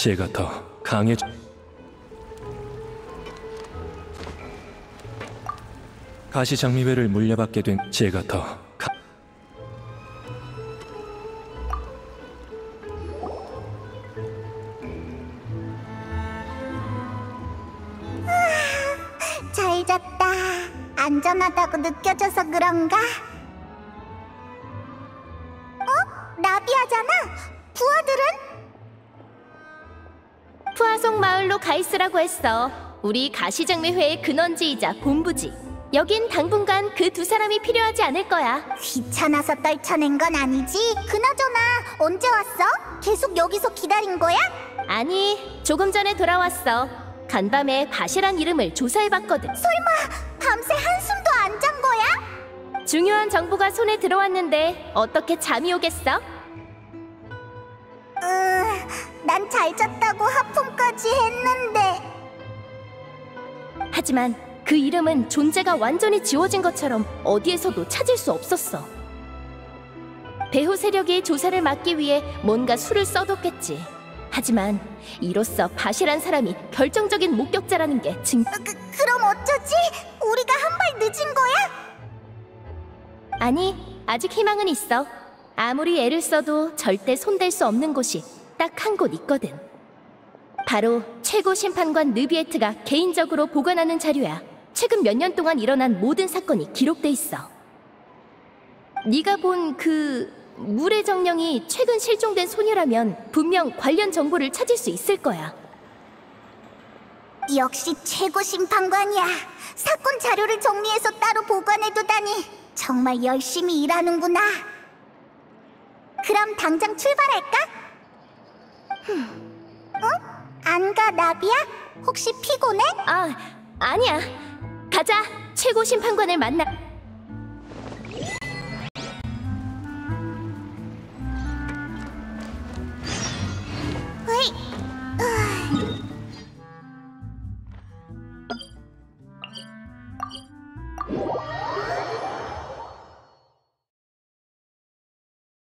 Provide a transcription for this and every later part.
제가 더 강해져. 가시장미회를 물려받게 된 제가 더 잘 잤다. 안전하다고 느껴져서 그런가? 나비아잖아. 부하들은? 푸아송 마을로 가 있으라고 했어. 우리 가시장미회의 근원지이자 본부지. 여긴 당분간 그 두 사람이 필요하지 않을 거야. 귀찮아서 떨쳐낸 건 아니지? 그나저나 언제 왔어? 계속 여기서 기다린 거야? 아니, 조금 전에 돌아왔어. 간밤에 바시란 이름을 조사해봤거든. 설마 밤새 한숨도 안 잔 거야? 중요한 정보가 손에 들어왔는데 어떻게 잠이 오겠어? 난 잘 잤다고 하품까지 했는데. 하지만 그 이름은 존재가 완전히 지워진 것처럼 어디에서도 찾을 수 없었어. 배후 세력이 조사를 막기 위해 뭔가 수를 써뒀겠지. 하지만 이로써 바시란 사람이 결정적인 목격자라는 게 그럼 어쩌지? 우리가 한 발 늦은 거야? 아니, 아직 희망은 있어. 아무리 애를 써도 절대 손댈 수 없는 곳이 딱 한 곳 있거든. 바로 최고 심판관 느비에트가 개인적으로 보관하는 자료야. 최근 몇 년 동안 일어난 모든 사건이 기록돼 있어. 네가 본 그 물의 정령이 최근 실종된 소녀라면 분명 관련 정보를 찾을 수 있을 거야. 역시 최고 심판관이야. 사건 자료를 정리해서 따로 보관해두다니 정말 열심히 일하는구나. 그럼 당장 출발할까? 안 가, 나비야? 혹시 피곤해? 아니야. 가자. 최고 심판관을 만나. 으이,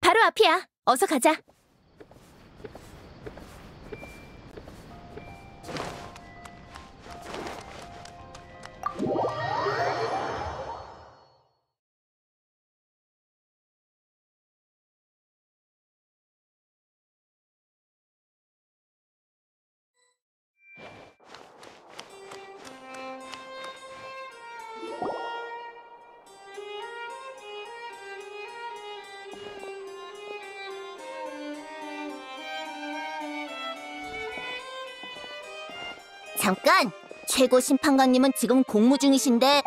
바로 앞이야. 어서 가자. 잠깐! 최고 심판관님은 지금 공무 중이신데.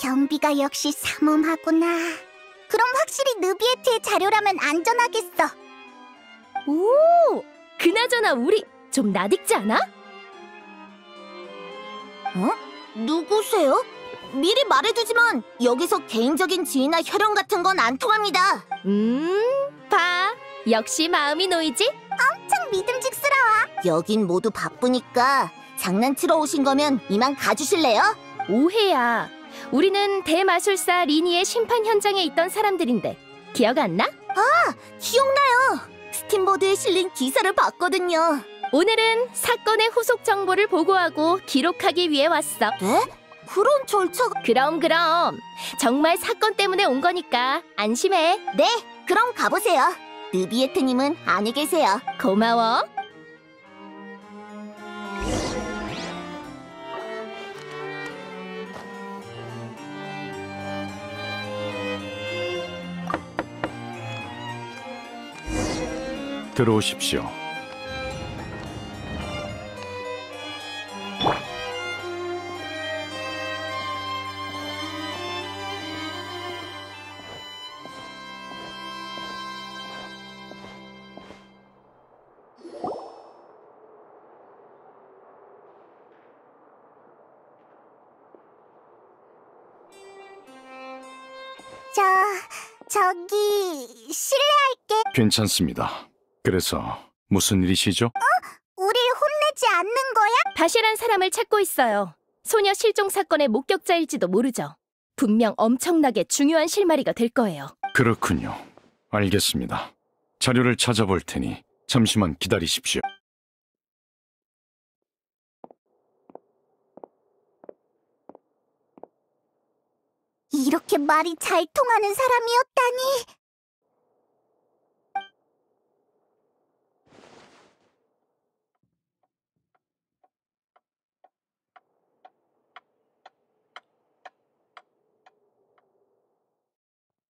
경비가 역시 삼엄하구나. 그럼 확실히 느비에트의 자료라면 안전하겠어. 오! 그나저나 우리 좀 낯익지 않아? 누구세요? 미리 말해두지만 여기서 개인적인 지위나 혈연 같은 건 안 통합니다. 봐. 역시 마음이 놓이지? 엄청 믿음직스러워. 여긴 모두 바쁘니까 장난치러 오신 거면 이만 가주실래요? 오해야. 우리는 대마술사 리니의 심판 현장에 있던 사람들인데 기억 안 나? 기억나요. 스팀보드에 실린 기사를 봤거든요. 오늘은 사건의 후속 정보를 보고하고 기록하기 위해 왔어. 네? 그런 절차가... 그럼 정말 사건 때문에 온 거니까 안심해. 네, 그럼 가보세요. 느비에트님은 안에 계세요. 고마워. 들어오십시오. 저기 실례할게. 괜찮습니다. 그래서 무슨 일이시죠? 우릴 혼내지 않는 거야? 바시란 사람을 찾고 있어요. 소녀 실종 사건의 목격자일지도 모르죠. 분명 엄청나게 중요한 실마리가 될 거예요. 그렇군요. 알겠습니다. 자료를 찾아볼 테니 잠시만 기다리십시오. 이렇게 말이 잘 통하는 사람이었다니.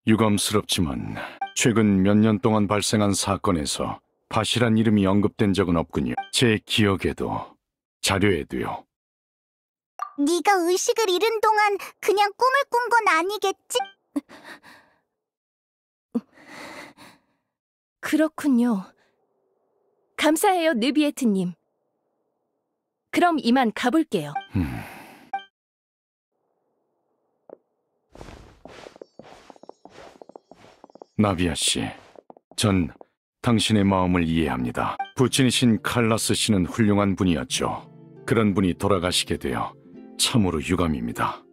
유감스럽지만 최근 몇 년 동안 발생한 사건에서 밭이란 이름이 언급된 적은 없군요. 제 기억에도 자료에도요. 네가 의식을 잃은 동안 그냥 꿈을 꾼 건 아니겠지? 그렇군요. 감사해요, 느비에트님. 그럼 이만 가볼게요. 나비아 씨, 전 당신의 마음을 이해합니다. 부친이신 칼라스 씨는 훌륭한 분이었죠. 그런 분이 돌아가시게 되어 참으로 유감입니다.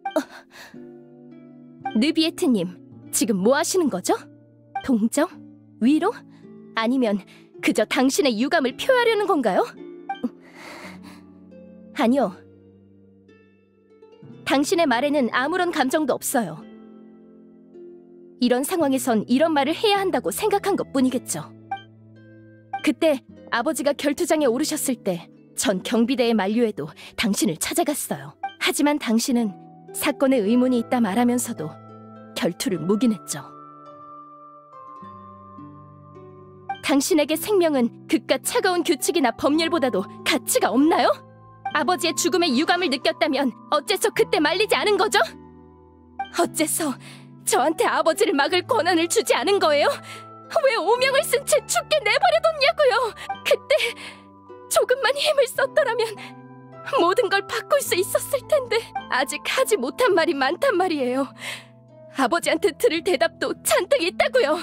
느비에트님, 지금 뭐 하시는 거죠? 동정? 위로? 아니면 그저 당신의 유감을 표하려는 건가요? 아니요. 당신의 말에는 아무런 감정도 없어요. 이런 상황에선 이런 말을 해야 한다고 생각한 것뿐이겠죠. 그때 아버지가 결투장에 오르셨을 때 전 경비대의 만류에도 당신을 찾아갔어요. 하지만 당신은 사건에 의문이 있다 말하면서도 결투를 묵인했죠. 당신에게 생명은 그깟 차가운 규칙이나 법률보다도 가치가 없나요? 아버지의 죽음에 유감을 느꼈다면 어째서 그때 말리지 않은 거죠? 어째서 저한테 아버지를 막을 권한을 주지 않은 거예요? 왜 오명을 쓴 채 죽게 내버려뒀냐고요? 그때 조금만 힘을 썼더라면 모든 걸 바꿀 수 있었을 텐데 아직 하지 못한 말이 많단 말이에요. 아버지한테 들을 대답도 잔뜩 있다고요.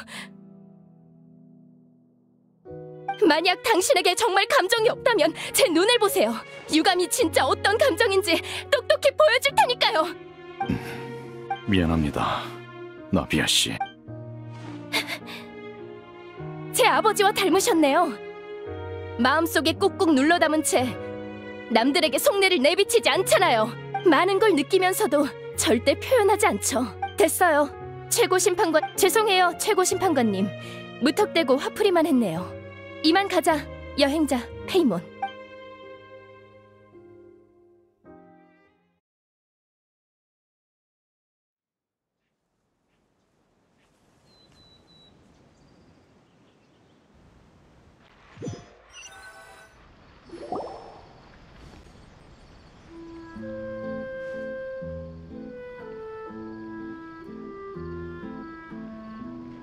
만약 당신에게 정말 감정이 없다면 제 눈을 보세요. 유감이 진짜 어떤 감정인지 똑똑히 보여줄 테니까요. 미안합니다, 나비아 씨. 제 아버지와 닮으셨네요. 마음속에 꾹꾹 눌러 담은 채 남들에게 속내를 내비치지 않잖아요. 많은 걸 느끼면서도 절대 표현하지 않죠. 됐어요. 최고 심판관, 죄송해요, 최고 심판관님. 무턱대고 화풀이만 했네요. 이만 가자, 여행자 페이몬.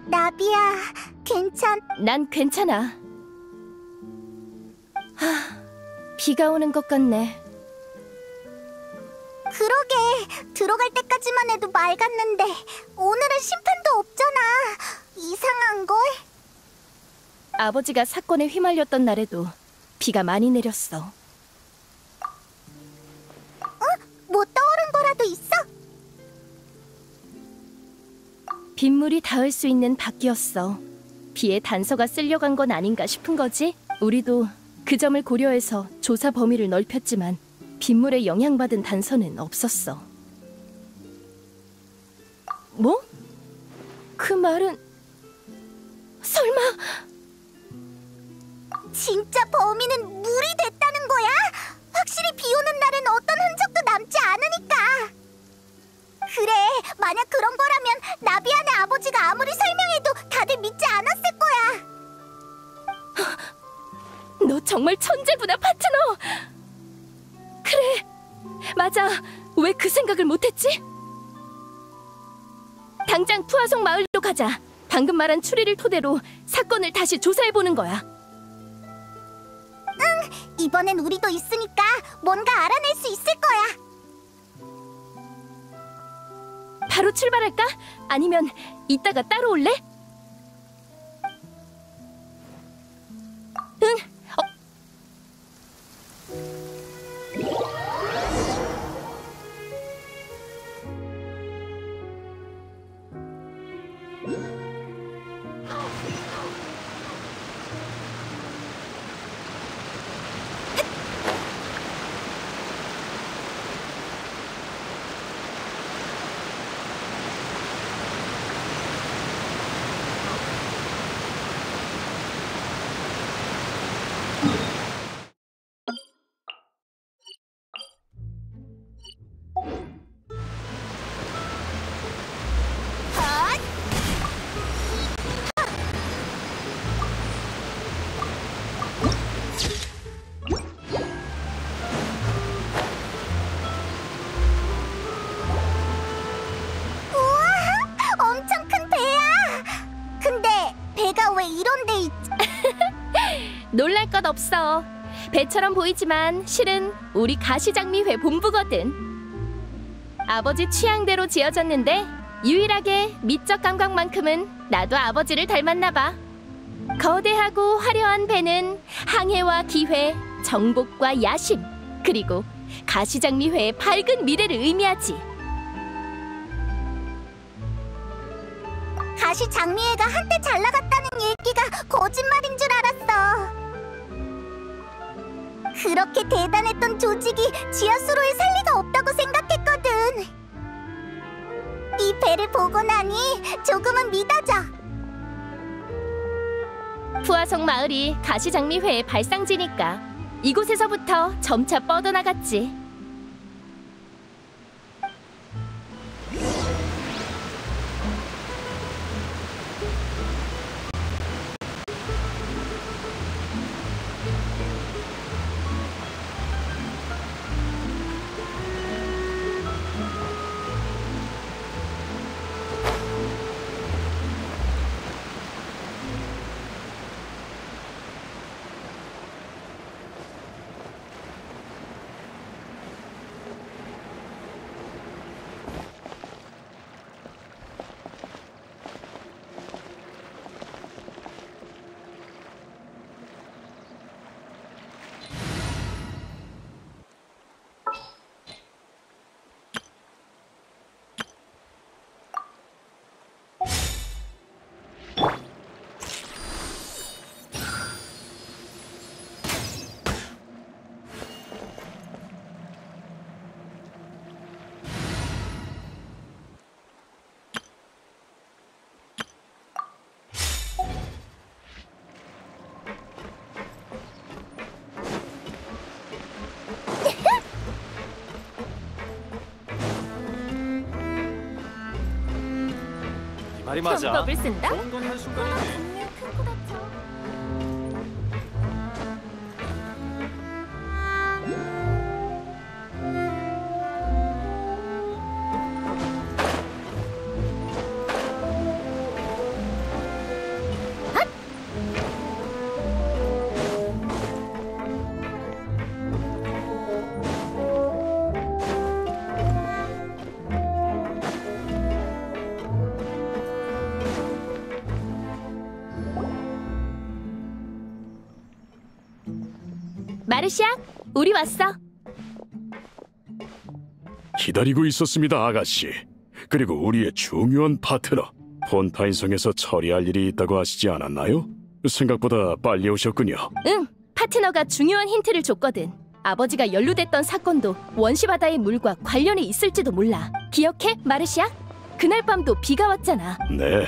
나비야, 난 괜찮아. 비가 오는 것 같네. 그러게, 들어갈 때까지만 해도 맑았는데 오늘은 심판도 없잖아. 이상한걸? 아버지가 사건에 휘말렸던 날에도 비가 많이 내렸어. 뭐 떠오른 거라도 있어? 빗물이 닿을 수 있는 바퀴였어. 비에 단서가 쓸려간 건 아닌가 싶은 거지? 우리도 그 점을 고려해서 조사 범위를 넓혔지만 빗물에 영향받은 단서는 없었어. 뭐? 그 말은... 설마... 진짜 범인은 물이 됐다는 거야? 확실히 비 오는 날은 어떤 흔적도 남지 않으니까. 그래, 만약 그런 거라면 나비안의 아버지가 아무리 설명해도 다들 믿지 않았을 거야. 너 정말 천재구나, 파트너! 그래, 맞아. 왜 그 생각을 못했지? 당장 푸아송 마을로 가자. 방금 말한 추리를 토대로 사건을 다시 조사해보는 거야. 이번엔 우리도 있으니까 뭔가 알아낼 수 있을 거야. 바로 출발할까? 아니면 이따가 따라올래? 응. 놀랄 것 없어. 배처럼 보이지만 실은 우리 가시장미회 본부거든. 아버지 취향대로 지어졌는데 유일하게 미적 감각만큼은 나도 아버지를 닮았나 봐. 거대하고 화려한 배는 항해와 기회, 정복과 야심, 그리고 가시장미회의 밝은 미래를 의미하지. 가시장미회가 한때 잘 나갔다는 얘기가 거짓말인 줄 알았어. 그렇게 대단했던 조직이 지하수로에 살 리가 없다고 생각했거든. 이 배를 보고 나니 조금은 믿어져. 푸아송 마을이 가시장미회의 발상지니까 이곳에서부터 점차 뻗어나갔지. 말이 맞아. 방법을 쓴다? 좋은 건 한순간이지. 분명 큰코 다쳐. 마르시아, 우리 왔어. 기다리고 있었습니다, 아가씨. 그리고 우리의 중요한 파트너, 폰타인성에서 처리할 일이 있다고 하시지 않았나요? 생각보다 빨리 오셨군요. 응, 파트너가 중요한 힌트를 줬거든. 아버지가 연루됐던 사건도 원시바다의 물과 관련이 있을지도 몰라. 기억해, 마르시아? 그날 밤도 비가 왔잖아. 네,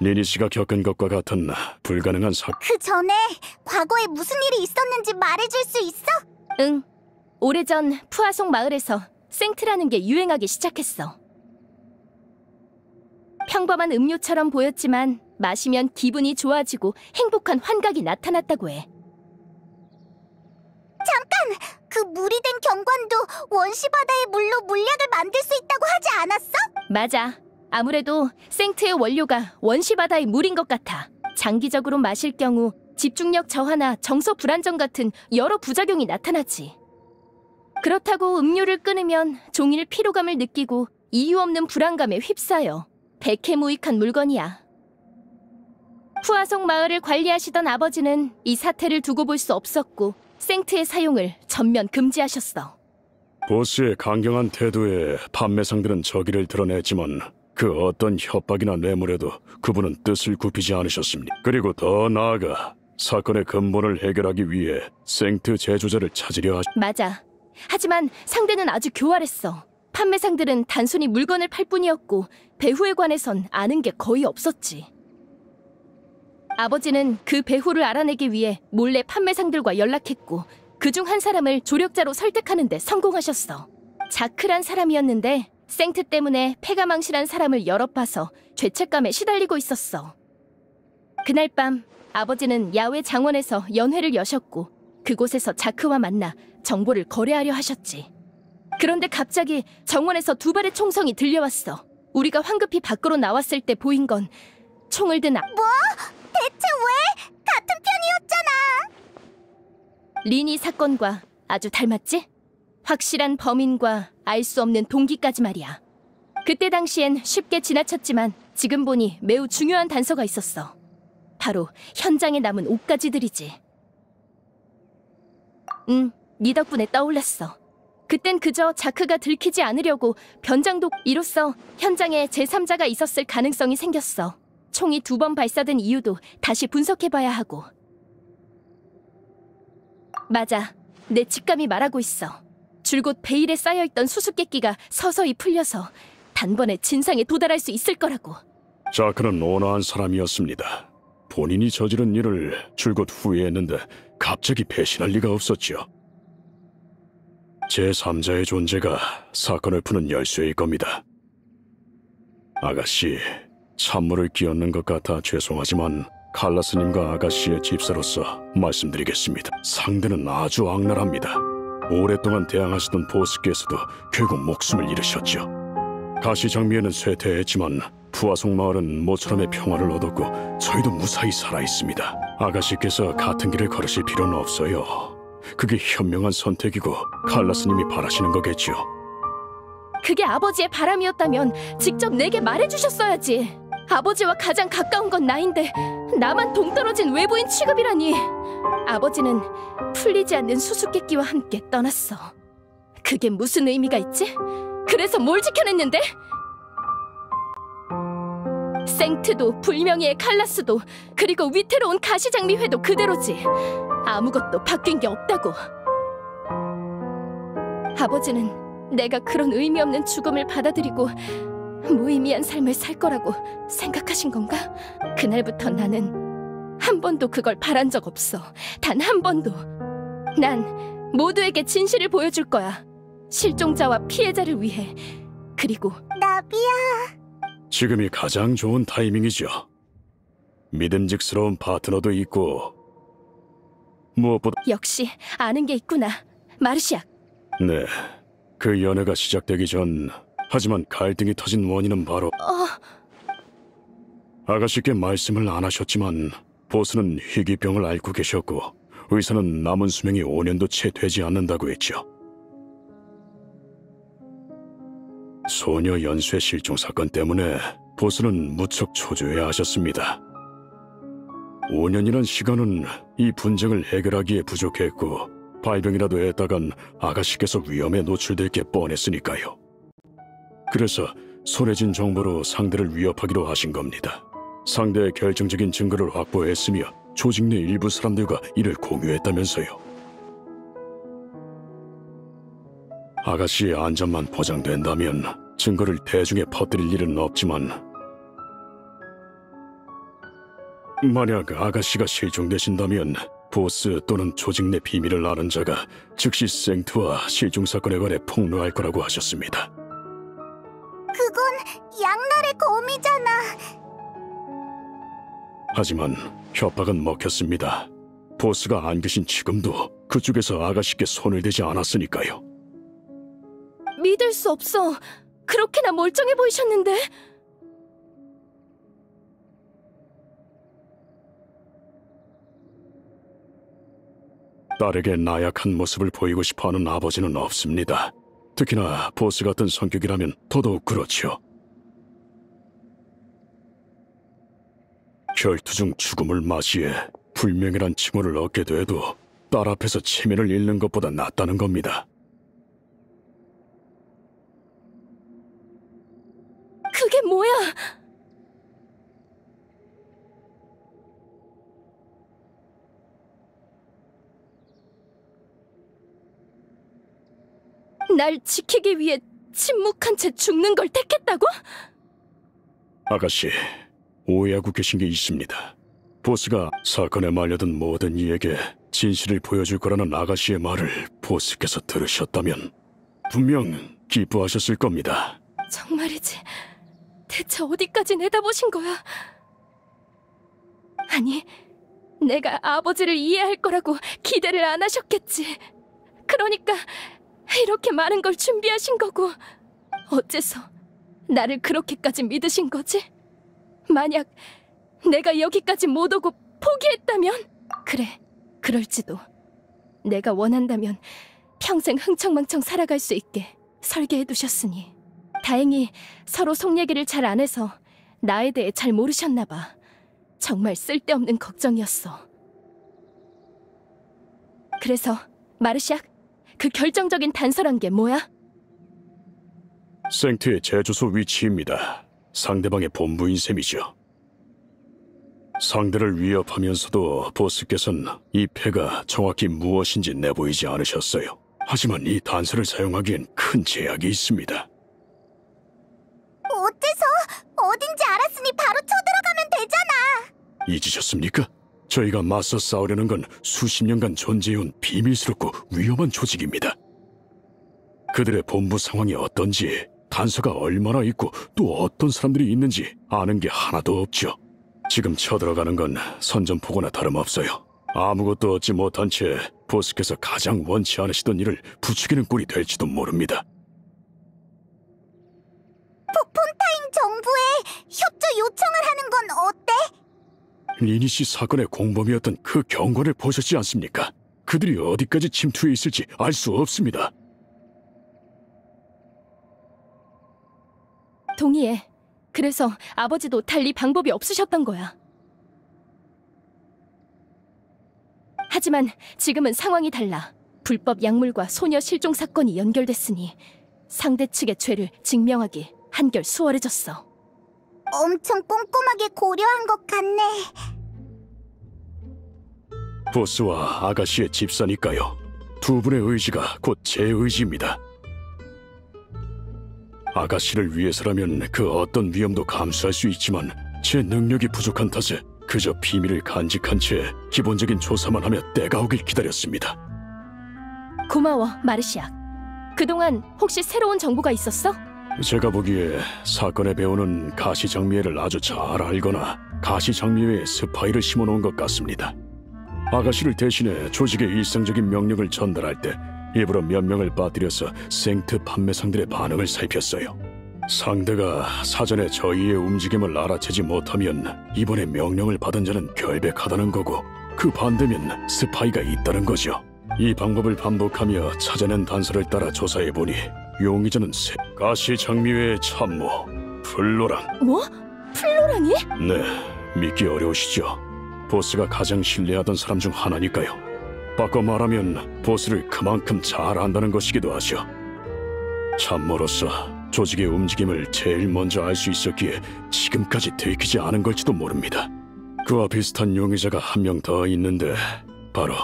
리니 씨가 겪은 것과 같은 불가능한 그 전에 과거에 무슨 일이 있었는지 말해줄 수 있어? 응, 오래전 푸아송 마을에서 생트라는 게 유행하기 시작했어. 평범한 음료처럼 보였지만 마시면 기분이 좋아지고 행복한 환각이 나타났다고 해. 잠깐! 그 물이 된 경관도 원시바다의 물로 물약을 만들 수 있다고 하지 않았어? 맞아. 아무래도 생트의 원료가 원시바다의 물인 것 같아. 장기적으로 마실 경우 집중력 저하나 정서 불안정 같은 여러 부작용이 나타나지. 그렇다고 음료를 끊으면 종일 피로감을 느끼고 이유 없는 불안감에 휩싸여. 백해무익한 물건이야. 푸아송 마을을 관리하시던 아버지는 이 사태를 두고 볼 수 없었고 생트의 사용을 전면 금지하셨어. 보스의 강경한 태도에 판매상들은 저기를 드러냈지만 그 어떤 협박이나 뇌물에도 그분은 뜻을 굽히지 않으셨습니다. 그리고 더 나아가 사건의 근본을 해결하기 위해 생트 제조자를 찾으려 맞아. 하지만 상대는 아주 교활했어. 판매상들은 단순히 물건을 팔 뿐이었고 배후에 관해선 아는 게 거의 없었지. 아버지는 그 배후를 알아내기 위해 몰래 판매상들과 연락했고 그중 한 사람을 조력자로 설득하는 데 성공하셨어. 자크란 사람이었는데 생트 때문에 폐가 망신한 사람을 여러 봐서 죄책감에 시달리고 있었어. 그날 밤 아버지는 야외 장원에서 연회를 여셨고 그곳에서 자크와 만나 정보를 거래하려 하셨지. 그런데 갑자기 정원에서 두 발의 총성이 들려왔어. 우리가 황급히 밖으로 나왔을 때 보인 건 총을 든 뭐? 대체 왜? 같은 편이었잖아. 리니 사건과 아주 닮았지? 확실한 범인과 알 수 없는 동기까지 말이야. 그때 당시엔 쉽게 지나쳤지만 지금 보니 매우 중요한 단서가 있었어. 바로 현장에 남은 옷가지들이지. 네 덕분에 떠올랐어. 그땐 그저 자크가 들키지 않으려고 변장도 이로써 현장에 제3자가 있었을 가능성이 생겼어. 총이 2번 발사된 이유도 다시 분석해봐야 하고. 맞아, 내 직감이 말하고 있어. 줄곧 베일에 쌓여있던 수수께끼가 서서히 풀려서 단번에 진상에 도달할 수 있을 거라고. 자크는 온화한 사람이었습니다. 본인이 저지른 일을 줄곧 후회했는데 갑자기 배신할 리가 없었죠. 제3자의 존재가 사건을 푸는 열쇠일 겁니다. 아가씨, 찬물을 끼얹는 것 같아 죄송하지만 칼라스님과 아가씨의 집사로서 말씀드리겠습니다. 상대는 아주 악랄합니다. 오랫동안 대항하시던 보스께서도 결국 목숨을 잃으셨죠. 가시장미에는 쇠퇴했지만 푸아송 마을은 모처럼의 평화를 얻었고 저희도 무사히 살아있습니다. 아가씨께서 같은 길을 걸으실 필요는 없어요. 그게 현명한 선택이고 칼라스님이 바라시는 거겠죠. 그게 아버지의 바람이었다면 직접 내게 말해주셨어야지. 아버지와 가장 가까운 건 나인데 나만 동떨어진 외부인 취급이라니. 아버지는 풀리지 않는 수수께끼와 함께 떠났어. 그게 무슨 의미가 있지? 그래서 뭘 지켜냈는데? 생트도 불명예의 칼라스도 그리고 위태로운 가시장미회도 그대로지. 아무것도 바뀐 게 없다고. 아버지는 내가 그런 의미 없는 죽음을 받아들이고 무의미한 삶을 살 거라고 생각하신 건가? 그날부터 나는 한 번도 그걸 바란 적 없어. 단 한 번도. 난 모두에게 진실을 보여줄 거야. 실종자와 피해자를 위해. 그리고 나비야. 지금이 가장 좋은 타이밍이죠. 믿음직스러운 파트너도 있고 무엇보다 역시 아는 게 있구나. 마르시아. 네, 그 연애가 시작되기 전 하지만 갈등이 터진 원인은 바로 아가씨께 말씀을 안 하셨지만 보스는 희귀병을 앓고 계셨고 의사는 남은 수명이 5년도 채 되지 않는다고 했죠. 소녀 연쇄 실종 사건 때문에 보스는 무척 초조해하셨습니다. 5년이란 시간은 이 분쟁을 해결하기에 부족했고 발병이라도 했다간 아가씨께서 위험에 노출될 게 뻔했으니까요. 그래서 손해진 정보로 상대를 위협하기로 하신 겁니다. 상대의 결정적인 증거를 확보했으며 조직 내 일부 사람들과 이를 공유했다면서요. 아가씨의 안전만 보장된다면 증거를 대중에 퍼뜨릴 일은 없지만 만약 아가씨가 실종되신다면 보스 또는 조직 내 비밀을 아는 자가 즉시 생트와 실종 사건에 관해 폭로할 거라고 하셨습니다. 그건 양날의 검이잖아. 하지만 협박은 먹혔습니다. 보스가 안 계신 지금도 그쪽에서 아가씨께 손을 대지 않았으니까요. 믿을 수 없어. 그렇게나 멀쩡해 보이셨는데. 딸에게 나약한 모습을 보이고 싶어하는 아버지는 없습니다. 특히나 보스 같은 성격이라면 더더욱 그렇죠. 결투 중 죽음을 맞이해 불명예란 칭호를 얻게 돼도 딸 앞에서 체면을 잃는 것보다 낫다는 겁니다. 그게 뭐야? 날 지키기 위해 침묵한 채 죽는 걸 택했다고? 아가씨, 오해하고 계신 게 있습니다. 보스가 사건에 말려든 모든 이에게 진실을 보여줄 거라는 아가씨의 말을 보스께서 들으셨다면 분명 기뻐하셨을 겁니다. 정말이지. 대체 어디까지 내다보신 거야? 아니, 내가 아버지를 이해할 거라고 기대를 안 하셨겠지. 그러니까 이렇게 많은 걸 준비하신 거고 어째서 나를 그렇게까지 믿으신 거지? 만약 내가 여기까지 못 오고 포기했다면? 그래, 그럴지도. 내가 원한다면 평생 흥청망청 살아갈 수 있게 설계해두셨으니 다행히 서로 속 얘기를 잘 안 해서 나에 대해 잘 모르셨나 봐. 정말 쓸데없는 걱정이었어. 그래서 마르샥, 그 결정적인 단서란 게 뭐야? 생트의 재주소 위치입니다. 상대방의 본부인 셈이죠. 상대를 위협하면서도 보스께서는 이 패가 정확히 무엇인지 내보이지 않으셨어요. 하지만 이 단서를 사용하기엔 큰 제약이 있습니다. 어째서? 어딘지 알았으니 바로 쳐들어가면 되잖아. 잊으셨습니까? 저희가 맞서 싸우려는 건 수십 년간 존재해온 비밀스럽고 위험한 조직입니다. 그들의 본부 상황이 어떤지, 단서가 얼마나 있고 또 어떤 사람들이 있는지 아는 게 하나도 없죠. 지금 쳐들어가는 건 선전포고나 다름없어요. 아무것도 얻지 못한 채 보스께서 가장 원치 않으시던 일을 부추기는 꼴이 될지도 모릅니다. 폰타인 정부에 협조 요청을 하는 건 어때? 리니시 사건의 공범이었던 그 경관을 보셨지 않습니까? 그들이 어디까지 침투해 있을지 알 수 없습니다. 동의해. 그래서 아버지도 달리 방법이 없으셨던 거야. 하지만 지금은 상황이 달라. 불법 약물과 소녀 실종 사건이 연결됐으니 상대 측의 죄를 증명하기 한결 수월해졌어. 엄청 꼼꼼하게 고려한 것 같네. 보스와 아가씨의 집사니까요. 두 분의 의지가 곧 제 의지입니다. 아가씨를 위해서라면 그 어떤 위험도 감수할 수 있지만 제 능력이 부족한 탓에 그저 비밀을 간직한 채 기본적인 조사만 하며 때가 오길 기다렸습니다. 고마워, 마르시악. 그동안 혹시 새로운 정보가 있었어? 제가 보기에 사건의 배우는 가시장미회를 아주 잘 알거나 가시장미회에 스파이를 심어놓은 것 같습니다. 아가씨를 대신해 조직의 일상적인 명령을 전달할 때 일부러 몇 명을 빠뜨려서 생트 판매상들의 반응을 살폈어요. 상대가 사전에 저희의 움직임을 알아채지 못하면 이번에 명령을 받은 자는 결백하다는 거고, 그 반대면 스파이가 있다는 거죠. 이 방법을 반복하며 찾아낸 단서를 따라 조사해보니 용의자는 가시장미회의 참모 플로랑. 뭐? 플로랑이? 네, 믿기 어려우시죠? 보스가 가장 신뢰하던 사람 중 하나니까요. 바꿔 말하면 보스를 그만큼 잘 안다는 것이기도 하죠. 참모로서 조직의 움직임을 제일 먼저 알 수 있었기에 지금까지 들키지 않은 걸지도 모릅니다. 그와 비슷한 용의자가 한 명 더 있는데 바로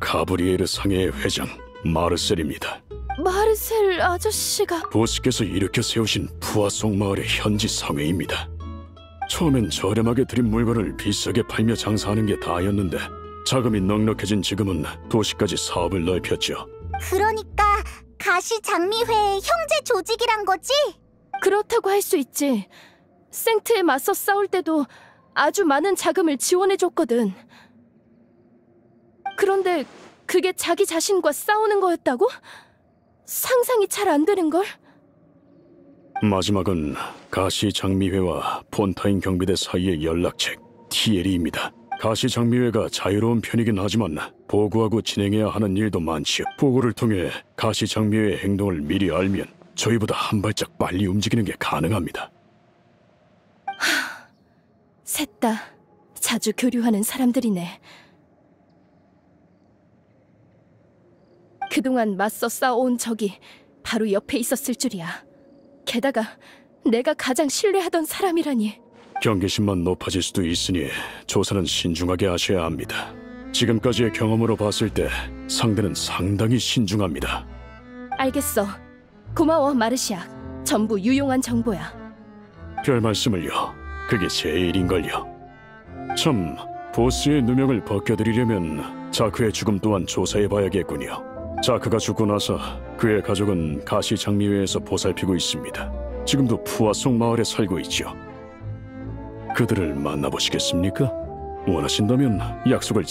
가브리에르 상해의 회장 마르셀입니다. 마르셀 아저씨가... 보스께서 일으켜 세우신 푸아송 마을의 현지 상회입니다. 처음엔 저렴하게 드린 물건을 비싸게 팔며 장사하는 게 다였는데 자금이 넉넉해진 지금은 도시까지 사업을 넓혔죠. 그러니까 가시장미회의 형제 조직이란 거지? 그렇다고 할 수 있지. 생트에 맞서 싸울 때도 아주 많은 자금을 지원해줬거든. 그런데 그게 자기 자신과 싸우는 거였다고? 상상이 잘 안 되는걸? 마지막은 가시장미회와 폰타인 경비대 사이의 연락책 TLE입니다. 가시장미회가 자유로운 편이긴 하지만 보고하고 진행해야 하는 일도 많지요. 보고를 통해 가시장미회의 행동을 미리 알면 저희보다 한 발짝 빨리 움직이는 게 가능합니다. 셋 다 자주 교류하는 사람들이네. 그동안 맞서 싸워온 적이 바로 옆에 있었을 줄이야. 게다가 내가 가장 신뢰하던 사람이라니. 경계심만 높아질 수도 있으니 조사는 신중하게 하셔야 합니다. 지금까지의 경험으로 봤을 때 상대는 상당히 신중합니다. 알겠어. 고마워, 마르시악. 전부 유용한 정보야. 별 말씀을요. 그게 제 일인걸요. 참, 보스의 누명을 벗겨드리려면 자크의 죽음 또한 조사해봐야겠군요. 자크가 죽고 나서 그의 가족은 가시장미회에서 보살피고 있습니다. 지금도 푸아송 마을에 살고 있죠. 그들을 만나보시겠습니까? 원하신다면 약속을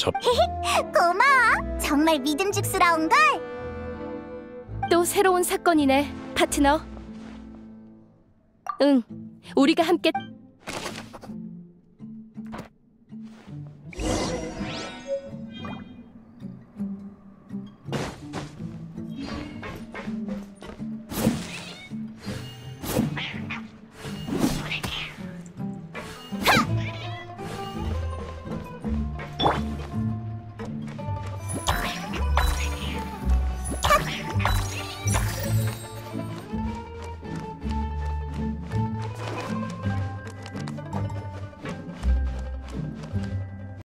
고마워. 정말 믿음직스러운걸? 또 새로운 사건이네, 파트너. 응, 우리가 함께...